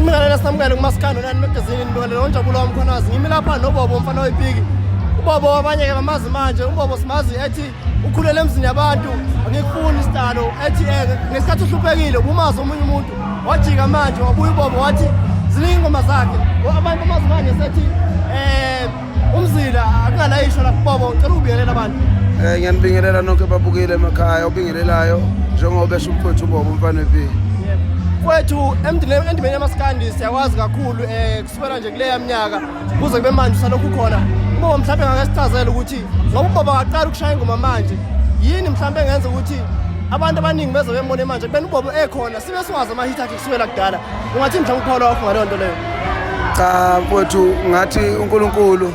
Sinibingelela sinamukele kuMaskandi Online Magazine nibingelela uNjabulo Wamkhonazi ngimi lapha noBobo umfana wePiki. UBobo abanye ke bamazi manje uBobo simazi ethi ukhulele emzini yabantu angikufuni isitalo ethi ngesikhathi uhluphekile ubumazi omunye umuntu wajika manje wabuya uBobo wathi ziningi ingoma zakhe abantu bamazi manje sethi umzila akunalayisho lapho Bobo ngicela ubingelela abantu. Ngiyanibingelela nonke babukile emakhaya ubingelelayo njengoba besho umfowethu uBobo umfana wePiki. Kwethu endimeni yaMaskandi siyakwazi kakhulu kusukela nje kuleya minyaka kuze kube manje salokhu khona. Uma mhlawumbe ngakasichazela ukuthi ngoba uBobo akaqala ukushaya ingoma manje yini mhlawumbe engenza ukuthi abantu abaningi beze bembone manje kubeni uBobo ekhona sibe singazi ama hit akhe kusukela kudala ungathi mhlawumbe uPaul wakho ngaleyo nto leyo. Cha mfowethu ngathi uNkulunkulu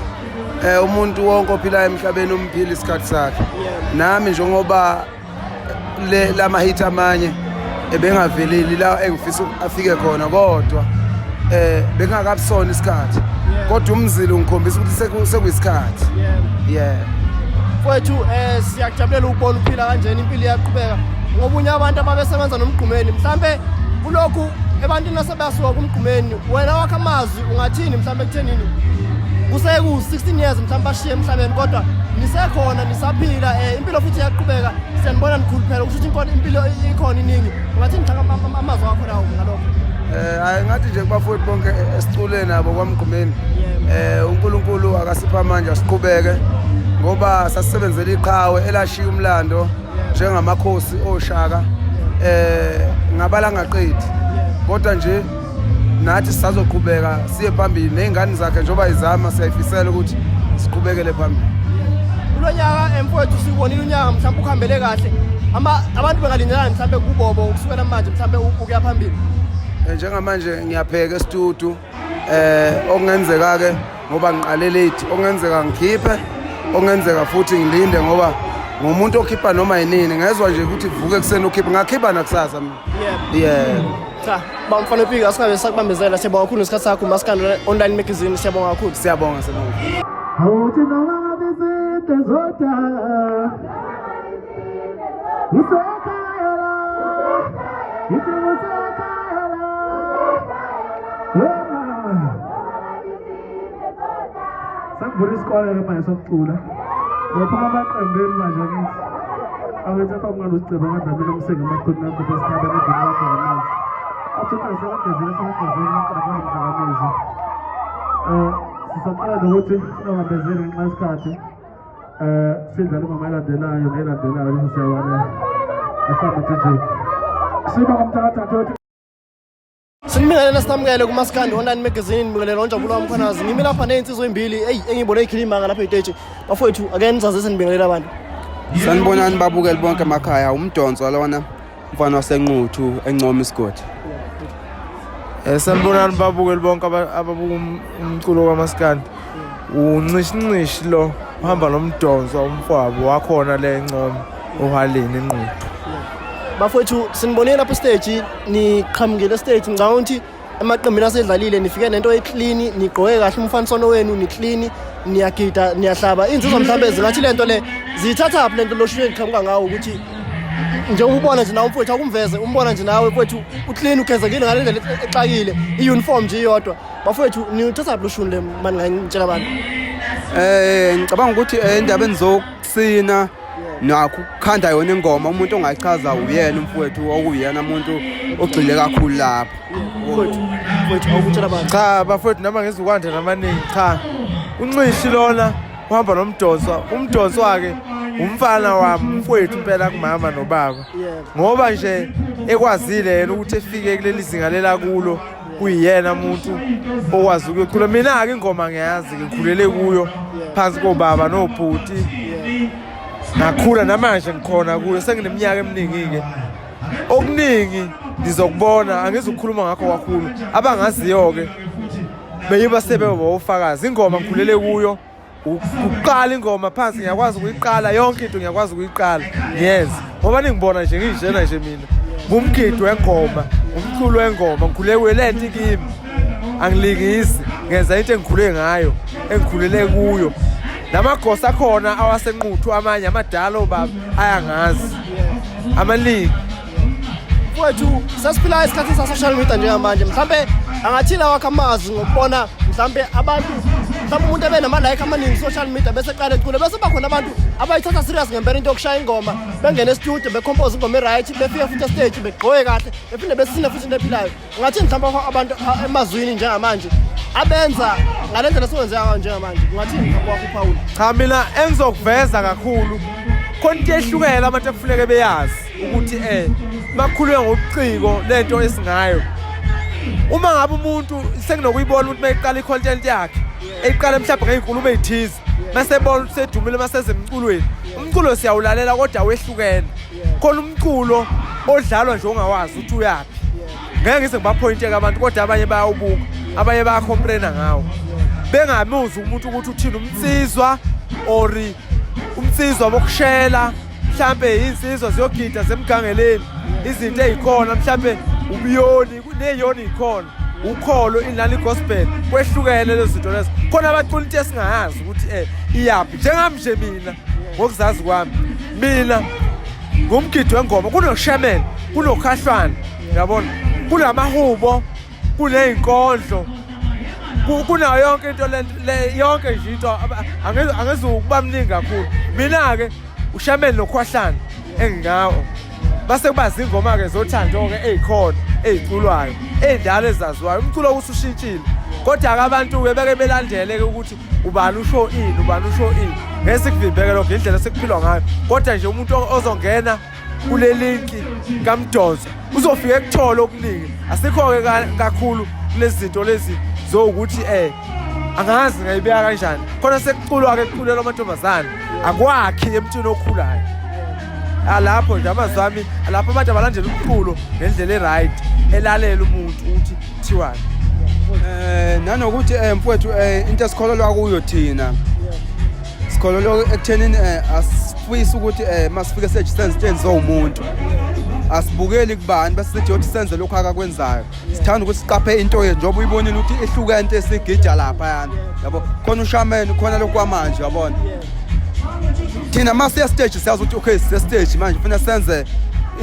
umuntu wonke ophilayo emhlabeni umphila isikhathi sakhe. Nami njengoba lama hit amanye ebengaveleli la engifisa afike khona kodwa bengakabusona isikhathi kodwa umzilo ngikhombisa ukuthi sekuyisikhathi. Kwethu siyakujabulela ukubona uphila kanjeni impilo iyaqhubeka ngoba unye abantu ababesebenza nomgqumeni mhlambe kulokhu ebantwini asebasuka kumgqumeni wena wakhe amazwi ungathini mhlambe ekuthenini kuseku 16 years mhlambe bashiye emhlabeni kodwa nisekhona nisaphila impilo futhi iyaqhubeka siyanibona nikhuluphela ukuthi impilo ikhona iningi ungathi mhlawumbe amazwi akho lawo ngalokho. Ngathi nje kubafowethu bonke esicule nabo kwamgqumeni uNkulunkulu akasipha amandla asiqhubeke ngoba sasisebenzela iqhawe elashiya umlando njengamakhosi oshaka ngabala ngaqedi kodwa nje nathi sisazoqhubeka siye phambili nezingane zakhe njengoba izama siyayifisela ukuthi siqhubekele phambili. Kulonyaka mfowethu sibonile unyaka mhlawumbe ukuhambele kahle abantu bengalindelana mhlawumbe kuBobo ukusukela manje mhlawumbe ukuya phambili. Njengamanje ngiyapheka estudio okungenzeka ke ngoba ngiqale late okungenzeka ngikhiphe okungenzeka futhi ngilinde ngoba ngomuntu okhipha noma yinini ngezwe nje ukuthi vuke kuseni ukhipha ngakhipha nakusasa mina. Cha bamfana wePiki asingabe sakubambezela siyabonga kakhulu ngesikhathi sakho Maskandi Online Magazine siyabonga kakhulu. Siyabonga sibonga. Awuthi noma bizinto zodwa usekhaya yithi usekhaya sakubona isikole manje sokucula ngoba amaqembeni manje ngithi awethu kwamngalo uceba ngadlamela umsenge amakhona nakho besikhabe nedini wakho ngamazi athi kasebenzile sebenzile ngakhameza sisaqala ukuthi sinobambezeli ngenxa yesikhathi sidlala ingoma elandelayo nelandelayo lesi siyabona asaba DJ siba ngomthathu Sinibingelela sinamukele kuMaskandi Online Magazine nibingelela uNjabulo Wamkhonazi ngimi lapha nezinsizwa ezimbili engibone ikhilima lapha eTeche bafowethu ake nizazise nibingelela abantu. Sanibonani babukeli bonke emakhaya umdonso lona mfana wasenquthu encoma isigodi. Sanibonani babukeli bonke ababuka umculo kaMaskandi uncishinqishi lo uhamba nomdonso umfowabo wakhona le encoma uhalini enquthu. Bafowethu sinibonile lapha stage niqhamukile stage ngicabanga ukuthi emaqembini asedlalile nifike nento eclean nigqoke kahle umfanisano wenu ni clean niyagida niyahlaba insizwa mhlambe zingathi lento le zithatha uphi lento loshwe iqhamuka ngawo ukuthi nje ubona nje nawe mfowethu akumveze umbona nje nawe mfowethu uclean ugezekile ngale ndlela exakile iuniform nje iyodwa bafowethu nithatha uphi loshuni le mani ngitshela abantu. Ngicabanga ukuthi indaba enzokusina nakho kukhanda yona ingoma umuntu ongayichaza uyena umfowethu okuyena umuntu ogcile kakhulu lapha. Mfowethu awukutshela abantu. Cha bafowethu nama ngezukwanda namaningi cha unxishi lona uhamba nomdonso umdonso wakhe umfana wami mfowethu impela kumama nobaba ngoba nje ekwazile yena ukuthi efike kuleli zinga lela kulo kuyiyena umuntu okwazi ukucula mina ke ingoma ngiyazi ngikhulele kuyo phansi kobaba nobhuti nakhula namanje ngikhona kuyo sengineminyaka eminingi ke okuningi ngizokubona angizukukhuluma ngakho kakhulu abangaziyo ke beyiba sebebo ufakazi ingoma ngikhulele kuyo uqala ingoma phansi ngiyakwazi ukuyiqala yonke into ngiyakwazi ukuyiqala ngiyenza ngoba ningibona nje nginjena nje mina ngumgidi wengoma umculo wengoma ngikhulele kwelento kimi angilingisi ngenza into engikhule ngayo engikhulele kuyo namagosa khona awasenquthu amanye amadala obaba ayangazi amaligi bafowethu sesiphila isikhathi sa-social media njengamanje mhlawumbe angathina wakho amazi ngokubona mhlawumbe abantu mhlawumbe umuntu ebenama-like amaningi social media bese qala ecule bese bakhona abantu abayithatha serious ngempela into yokushaya ingoma bengene estudio becompose ingoma e-right befike futhi estage begqoke kahle bephinde besine futhi into ephilayo ungathini mhlawumbe abantu emazwini njengamanje abenza ngale ndlela siwenzeka njengamanje ungathini mhlawumbe wakho uPaul? Cha mina engizokuveza kakhulu khona into ehlukene abantu ekufuneke beyazi ukuthi bakhuluye ngobuciko lento esingayo. Uma ngabe umuntu senginokuyibona ukuthi mayiqala i-content yakhe eyiqala mhlawumbe ngey'nkulumo ey'thize masebona ukuthi sedumile maseze emculweni umculo siyawulalela kodwa wehlukene khona umculo odlalwa nje ongawazi ukuthi uyaphi. Ngeke ngize ngibaphoyinte-ke abantu kodwa abanye bayawubuka abanye bayacomplaina ngawo bengamuzi umuntu ukuthi uthini umsizwa or umsizwa bokushela mhlambe insizwa ziyogida zemgangeleni izinto ezikhona mhlambe ubiyoni kuneyoni ikhona ukholo inlali gospel kwehlukene lezo zinto lezo khona abacula into esingayazi ukuthi iyaphi njengami nje mina ngokuzazi kwami mina ngumgidi wengoma kunoshemen kunokhahlwana yabona kunamahubo kuney'nkondlo kunayo yonke into le yonke nje into angezukuba mningi kakhulu. Mina-ke ushameni nokhwahlana engingawo base kubazi ingoma-ke zothando-ke ey'khona ey'culwayo ey'ndala ezaziwayo umculo usushintshile kodwa-ke abantu-ke beke belandele-ke ukuthi ubani usho ini ubani usho ini ngeke sikuvimbeke lokho indlela sekuphilwa ngayo kodwa nje umuntu ozongena kule linki kaMdonso uzofika ekuthole okuningi asikho-ke kakhulu kulezi zinto lezi zokuthi angazi ngayibeka kanjani khona sekuculwa-ke kuculelwa amantombazane akwakhi emntwini okhulayo lapho nje amazwi ami lapho abantu abalandela umculo ngendlela e-right elalela umuntu ukuthi kuthiwani. Nanokuthi mfowethu into esikholelwa kuyo thina sikholelwa ekuthenini asifuyisi ukuthi masifike seje senze into zowumuntu asibukeli kubani bese sithi yothi senze lokho akakwenzayo sithanda ukuthi siqaphe into njengoba uyibonile ukuthi ehlukene into esigija lapha yana yabo khona ushameni khona lokwamanje yabona thina masiya stage siyazi ukuthi okay siya stage manje ufuna senze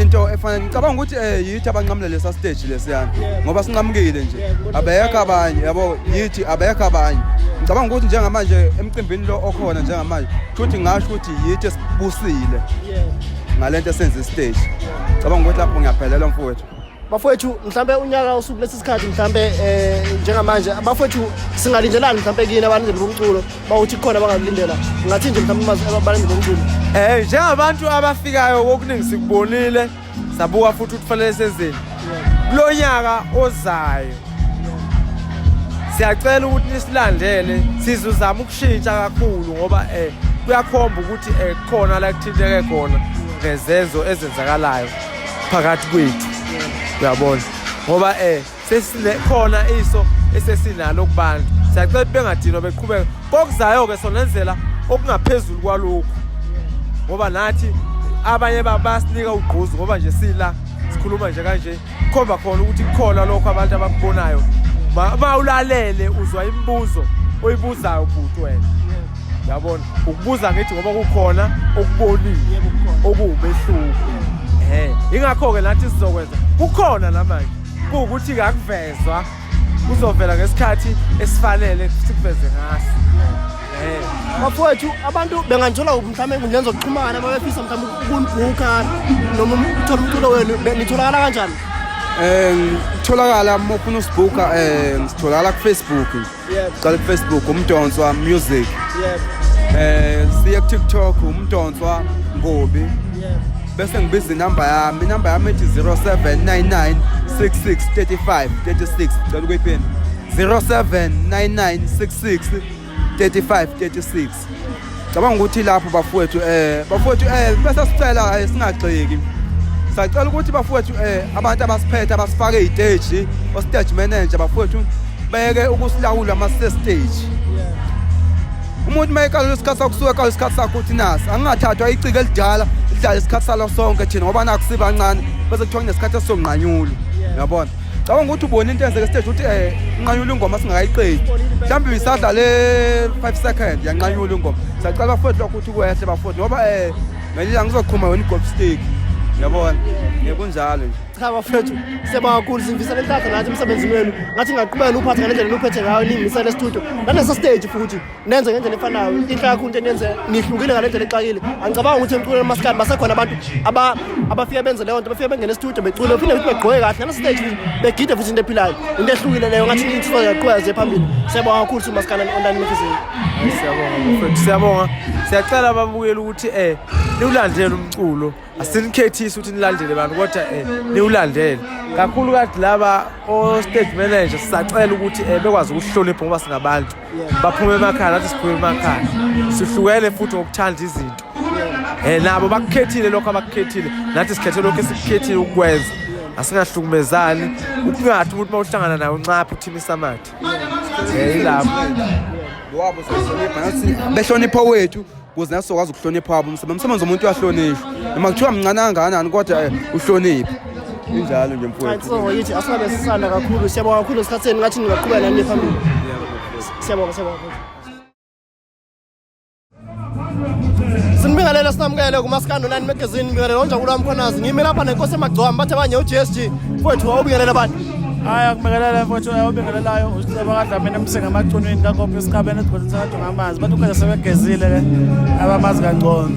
into efana ngicabanga ukuthi yithi abanqamulele lesa stage lesiyana ngoba sinqamukile nje abekho abanye yabo yithi abekho abanye ngicabanga ukuthi njengamanje emcimbini lo okhona njengamanje futhi ngasho ukuthi yithi esibusile ngalento esenze istage ngicabanga ukuthi lapho ngiyaphelela mfowethu. Bafowethu mhlambe unyaka usuku lesi sikhathi mhlambe njengamanje abafowethu singalindelani mhlambe kini abalindeli bomculo bawuthi khona bangalindela ngathi nje mhlambe abalindeli bomculo njengabantu abafikayo okuningi sikubonile sabuka futhi ukufanele senzeni kulo nyaka ozayo siyacela ukuthi nisilandele sizozama ukushintsha kakhulu ngoba kuyakhomba ukuthi khona la kuthinteke khona ngezenzo ezenzakalayo phakathi kwethu uyabona ngoba sesikhona iso esesinalo kubantu siyacela bengadinwa beqhubeka kokuzayo-ke sonenzela okungaphezulu kwalokhu ngoba nathi abanye basinika ugquzu ngoba nje sila sikhuluma nje kanje khomba khona ukuthi kukhona lokho abantu abakubonayo ma ulalele uzwa imibuzo oyibuzayo bhuti wena yabona ukubuza ngithi ngoba kukhona okubonile okuwumehluko ingakho-ke nathi sizokwenza kukhona namanje kuwukuthi-ke akuvezwa kuzovela ngesikhathi esifanele sikuveze ngaso. Bafowethu abantu benganthola mhlawumbe ey'nkundleni zokuxhumana babefisa mhlawumbe ukunibhukha noma ukuthola umculo wenu nitholakala kanjani? Tholakala uma ufuna usibhukha sitholakala ku-Facebook cala ku-Facebook uMdonswa Music siye ku-TikTok uMdonswa Ngobi bese ngibiza inamba yami ethi 0799 66 35 36 cela ukuyiphinda 0799 66 35 36 cabanga ukuthi lapho bafowethu bese sicela singagxeki sacela ukuthi bafowethu abantu abasiphethe abasifake i-stage o-stage manager bafowethu beke ukusilawula ama-stage umuntu mayekala isikhathi sakusuka kala isikhathi sakho uthi nasi angingathathwa icike elidala idlala isikhathi salo sonke thina ngoba nakusiba kancane bese kuthiwa kunesikhathi esizonqanyula yabona cabanga ukuthi ubone into enzeke stage uthi unqanyula ingoma singakayiqedi mhlawumbe bisadla le 5 seconds yanqanyula ingoma sacela bafowethu ukuthi kwehle bafowethu ngoba ngelila ngizoqhuma wena igolf stick yabona kunjalo nje. cha bafethu siyabonga kakhulu simvisana enhlanhla nathi emsebenzini wenu ngathi ngaqhubeka uphathe ngendlela enuphethe ngayo ningimisela e-studio nalesa stage futhi nenze ngendlela efanayo inhle kakhulu into enenze nihlukile ngalendlela exakile angicabanga ukuthi emculweni emaskandi basekhona abantu abafika benze leyo nto bafika bengena e-studio becule phinde futhi begqoke kahle nalesa stage begide futhi into ephilayo into ehlukile leyo ngathi nithi yaqhubeka nje phambili siyabonga kakhulu umaskandi online magazine. Siyabonga siyacela ababukeli ukuthi niwulandele umculo asinikhethisi ukuthi nilandele abantu kodwa niwulandele kakhulu kade laba o stage manager sisacela ukuthi bekwazi ukuhlonipha ngoba singabantu baphume emakhaya nathi siphume emakhaya sihlukene futhi ngokuthanda izinto nabo bakukhethile lokho abakukhethile nathi sikhethe lokho esikukhethile ukwenza asingahlukumezani ukungathi umuntu mawuhlangana nawe uncapha uthimisa amathe yilapho wabo sihlonipha nathi behlonipha wethu ukuze nasokwazi ukuhlonipha wabo umsebenzi womuntu uyahlonishwa noma kuthiwa mncane kangakanani kodwa uhlonipha injalo nje mfowethu. So yithi asabe sisana kakhulu siyabonga kakhulu esikhatheni ngathi ningaqhubeka nani phambili. Siyabonga. Sinibingelela sinamukele kumaskandi online magazine ngibingelela onjabulo wamkhonazi ngimi lapha nenkosi emagcwama bathe abanye uJSG mfowethu wawubingelela abantu. Haya kubingelela mfowethu ubingelelayo usiceba kaDlamini emsenga amacunwini kaKophe esikhabeni esigolini sakade ngamanzi bathi ukwenza sebegezile ke abamazi kangcono.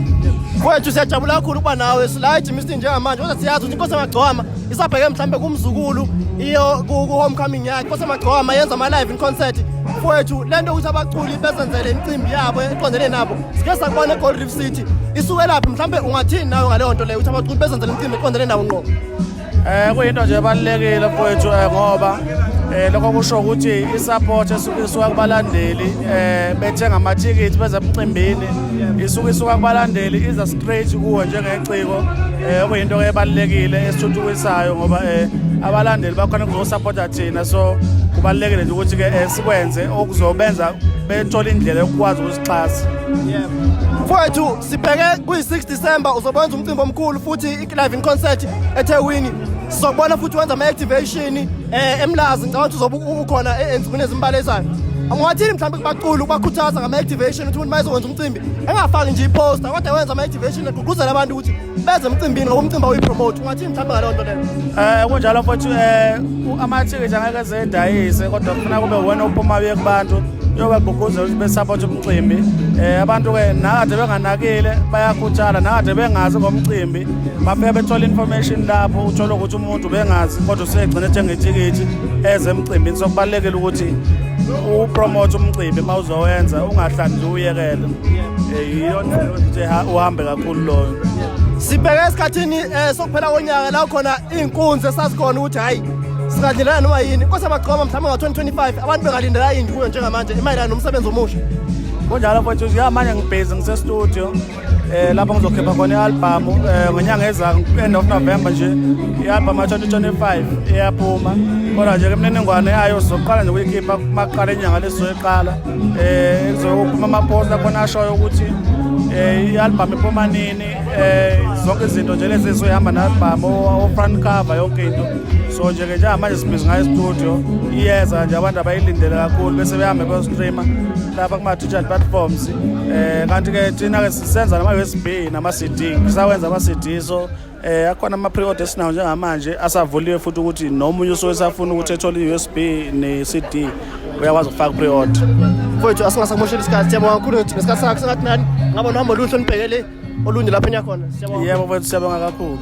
Mfowethu siyajabula kakhulu kuba nawe silayithi Mr njengamanje kodwa siyazi ukuthi inkosi emagcwama isabheke mhlambe kumzukulu iyo ku homecoming yakhe inkosi emagcwama yenza ama live in concert. Mfowethu lento ukuthi abaculi bezenzele imicimbi yabo eqondene nabo sike sakubona eGold Reef City isuke laphi mhlambe ungathini nawe ngaleyo nto leyo ukuthi abaculi bezenzele imicimbi eqondene nawo ngqo. Kuyinto nje ebalulekile mfowethu ngoba lokho kusho ukuthi isupport esuka kubalandeli bethenga amathikithi beze emcimbini isuka kubalandeli iza straight kuwe njengeciko kuyinto ebalulekile esithuthukisayo ngoba abalandeli bakhona kuzosupporta thina so kubalulekile nje ukuthi ke sikwenze okuzobenza bethola indlela yokwazi ukusixhasa. Mfowethu sibheke kuyi6 December uzobona umcimbi omkhulu futhi i-live in concert eThekwini sizobona futhi wenza ama-activation eMlazi ngicabanga ukuthi uzobe ukhona ensimini ezimbalezayo. Angathini mhlawumbe kubaculi ukubakhuthaza ngama-activation ukuthi umuntu mayezowenza umcimbi engafaki nje iposter kodwa wenza ama-activation egqugquzela abantu ukuthi beze emcimbini ngoba umcimbi awuyipromote ungathini mhlawumbe ngaleyo nto leyo. Kunjalo mfowethu amathikithi angeke zedayise kodwa kufuna kube wena uphuma uye kubantu yoba gqugquzela ukuthi besupport umcimbi abantu ke nakade benganakile bayakhuthala nakade bengazi ngomcimbi bafike bethola information lapho uthola ukuthi umuntu bengazi kodwa usegcina ethenga ithikithi eze emcimbini so kubalekile ukuthi upromote umcimbi mawuzowenza ungahlali nje uyekele iyona nje uhambe kakhulu loyo. Sibheke esikhathini sokuphela konyaka la khona inkunzi esazikhona ukuthi hayi singadlelana noma yini inkosi amagcwama mhlawumbe nga-2025 abantu bengalindela yini kuyo njengamanje emayelana nomsebenzi omusha. Kunjalo mfowethu njengamanje ngibhizi ngise-studio lapho ngizokhipha khona i-album ngenyanga ezayo end of November nje i-album ka-2025 iyaphuma kodwa nje imininingwane yayo sizoqala nje ukuyikhipha maqala inyanga lesizoyiqala kuzophuma ama-poster khona ashoyo ukuthi i-album iphuma nini zonke izinto nje lezi ezizohamba ne-album o-front cover yonke into so nje-ke njengamanje sibhizi ngayo e-studio iyeza nje abantu abayilindele kakhulu bese behambe beyostreama lapha kuma-digital platforms kanti-ke thina-ke sisenza nama-USB nama-CD sawenza ama-CD so akhona ama-pre-order esinawo njengamanje asavuliwe futhi ukuthi nomunye usuke esafuna ukuthi ethole i-USB ne-CD uyakwazi ukufaka pre-order. Mfowethu asingasamosheli isikhathi siyabonga kakhulu ngesikhathi sakho sengathi nani ngaba nohambo oluhle nibhekele olunye lapho enyakhona. Yebo mfowethu siyabonga kakhulu.